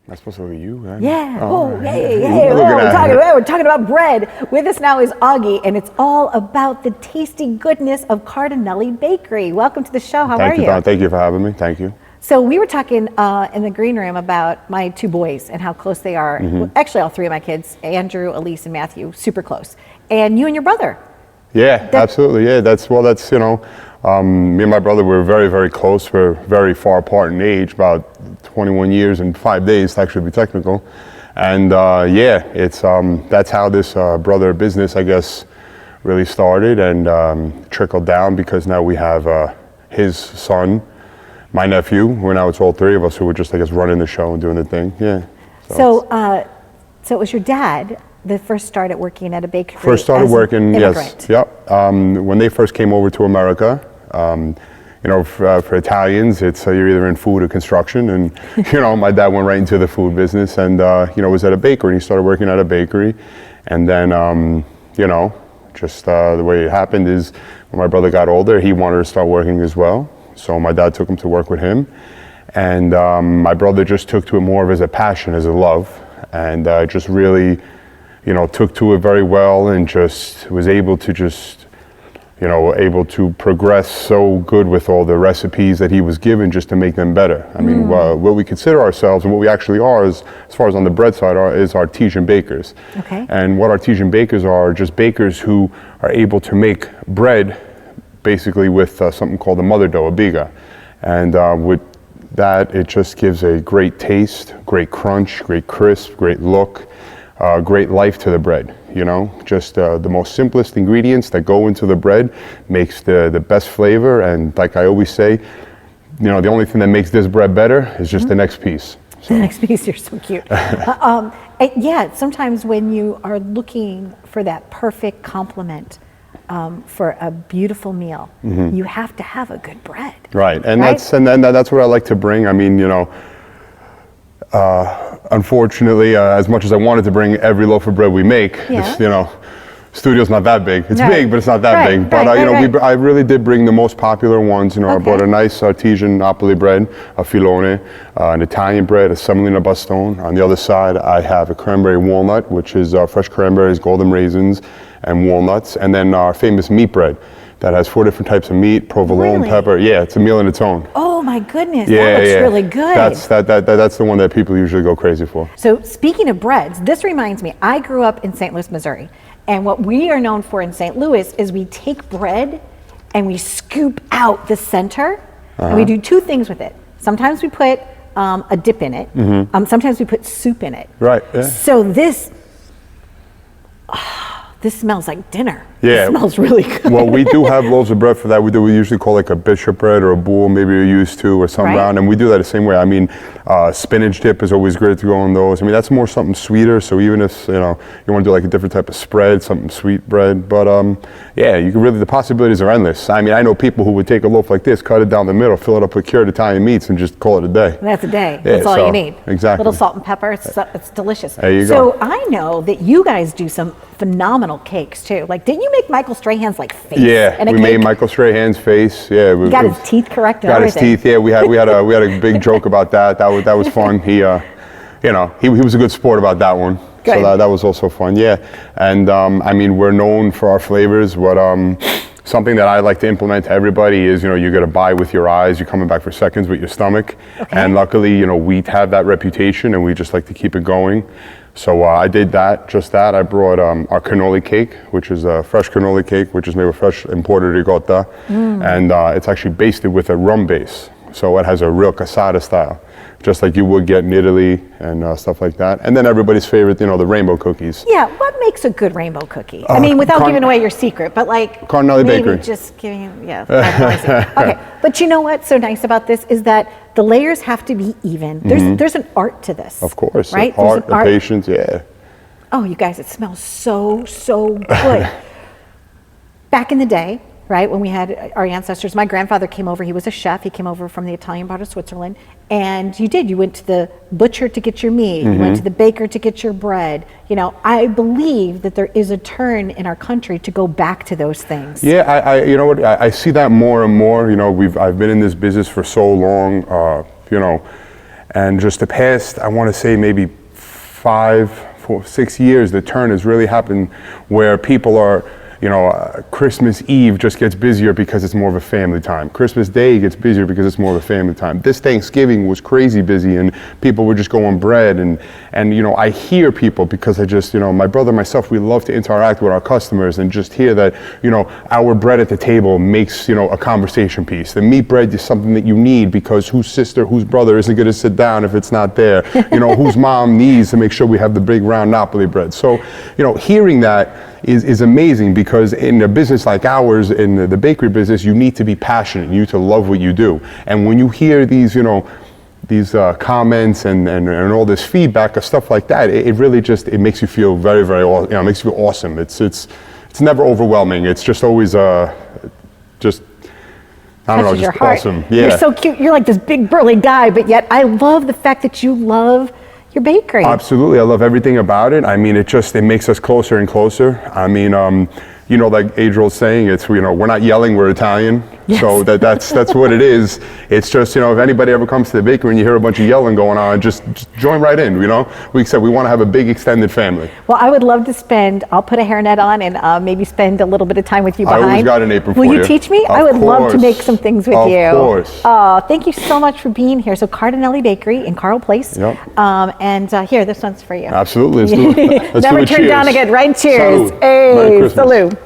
Am I supposed to look at you? Right? Yeah. Oh, We're talking about bread. With us now is Augie, and it's all about the tasty goodness of Cardinelli Bakery. Welcome to the show. How are you? Thank you, Don. Thank you for having me. Thank you. So we were talking in the green room about my two boys and how close they are. Mm-hmm. Well, actually, all three of my kids, Andrew, Elise, and Matthew, super close. And you and your brother. Yeah, absolutely. Yeah, that's me and my brother were very, very close. We're very far apart in age, about 21 years and 5 days to actually be technical. And it's that's how this brother business, I guess, really started and trickled down, because now we have his son, my nephew. Now it's all three of us who were just, I guess, running the show and doing the thing. Yeah. So it was your dad that first started working at a bakery. First started working, yes. Yep. When they first came over to America, for Italians, it's you're either in food or construction, and my dad went right into the food business, and was at a bakery. And he started working at a bakery, and then the way it happened is when my brother got older, he wanted to start working as well. So my dad took him to work with him, and my brother just took to it more of as a passion, as a love, and just really, took to it very well, and just was able to progress so good with all the recipes that he was given, just to make them better. I mean, what we consider ourselves and what we actually are, is, as far as on the bread side, is artisan bakers. Okay. And what artisan bakers are just bakers who are able to make bread basically with something called a mother dough, a biga. And with that, it just gives a great taste, great crunch, great crisp, great look, great life to the bread. Just the most simplest ingredients that go into the bread makes the best flavor. And like I always say, the only thing that makes this bread better is just the next piece. So. The next piece, you're so cute. Sometimes when you are looking for that perfect complement for a beautiful meal, you have to have a good bread. Right, and that's what I like to bring. I mean, unfortunately, as much as I wanted to bring every loaf of bread we make, studio's not that big. It's big, but it's not that big. But I really did bring the most popular ones. I brought a nice artisan Napoli bread, a filone, an Italian bread, a semolina bastone. On the other side, I have a cranberry walnut, which is fresh cranberries, golden raisins, and walnuts, and then our famous meat bread that has 4 different types of meat, provolone, pepper. Yeah, it's a meal in its own. Oh my goodness, that looks really good. That's the one that people usually go crazy for. So speaking of breads, this reminds me, I grew up in St. Louis, Missouri, and what we are known for in St. Louis is we take bread and we scoop out the center, and we do two things with it. Sometimes we put a dip in it, sometimes we put soup in it. Right, yeah. So this smells like dinner. Yeah. It smells really good. Well, we do have loaves of bread for that. We usually call like a bishop bread or a boule, maybe you're used to, or some round, and we do that the same way. I mean, spinach dip is always great to go on those. I mean, that's more something sweeter, so even if, you want to do like a different type of spread, something sweet bread, but you can really, the possibilities are endless. I mean, I know people who would take a loaf like this, cut it down the middle, fill it up with cured Italian meats, and just call it a day. That's a day. Yeah, that's all you need. Exactly. A little salt and pepper, it's delicious. There you go. So I know that you guys do some phenomenal cakes too. Like, didn't you make Michael Strahan's face? Yeah, we made Michael Strahan's face. Yeah, we got his teeth correct. Got his teeth. Yeah, we had a big joke about that. That was fun. He was a good sport about that one. Good. So that was also fun. Yeah, and I mean, we're known for our flavors. What something that I like to implement to everybody is, you're gonna buy with your eyes. You're coming back for seconds with your stomach. Okay. And luckily, we have that reputation, and we just like to keep it going. So I did just that. I brought our cannoli cake, which is a fresh cannoli cake, which is made with fresh imported ricotta, and it's actually basted with a rum base. So it has a real cassata style, just like you would get in Italy and stuff like that. And then everybody's favorite, the rainbow cookies. Yeah, what makes a good rainbow cookie? I mean, without giving away your secret, but like Cardinelli Bakery. Just giving, okay, but you know what's so nice about this is that the layers have to be even. There's an art to this. Of course, right? The patience, yeah. Oh, you guys, it smells so good. Back in the day, right, when we had our ancestors, my grandfather came over, he was a chef, he came over from the Italian part of Switzerland, and you went to the butcher to get your meat, you went to the baker to get your bread. I believe that there is a turn in our country to go back to those things. Yeah, I see that more and more. I've been in this business for so long, And just the past, I want to say maybe 6 years, the turn has really happened where people are, Christmas Eve just gets busier because it's more of a family time. Christmas Day gets busier because it's more of a family time. This Thanksgiving was crazy busy, and people were just going bread. And I hear people, because I just, my brother and myself, we love to interact with our customers and just hear that, our bread at the table makes, a conversation piece. The meat bread is something that you need because whose sister, whose brother isn't going to sit down if it's not there? Whose mom needs to make sure we have the big round Napoli bread. So, hearing that is amazing, because in a business like ours, in the bakery business, you need to be passionate. You need to love what you do. And when you hear these, these comments and all this feedback or stuff like that, it really just, it makes you feel very, very, it makes you feel awesome. It's never overwhelming. It's just always just, I don't know, just awesome. Yeah. You're so cute. You're like this big burly guy, but yet I love the fact that you love your bakery. Absolutely, I love everything about it. I mean, it makes us closer and closer. I mean, like Adriel's saying, it's, we're not yelling, we're Italian. Yes. So that's what it is. It's just, if anybody ever comes to the bakery and you hear a bunch of yelling going on, just join right in, We said we want to have a big extended family. Well, I would love to I'll put a hairnet on and maybe spend a little bit of time with you behind. I always got an apron for you. Will you teach me? I would love to make some things with you. Of course. Oh, thank you so much for being here. So Cardinelli Bakery in Carl Place. Yep. And here, this one's for you. Absolutely. Let's do Never it. turn Cheers. down again, right? Cheers. Salud. Merry Hey, Christmas. salud.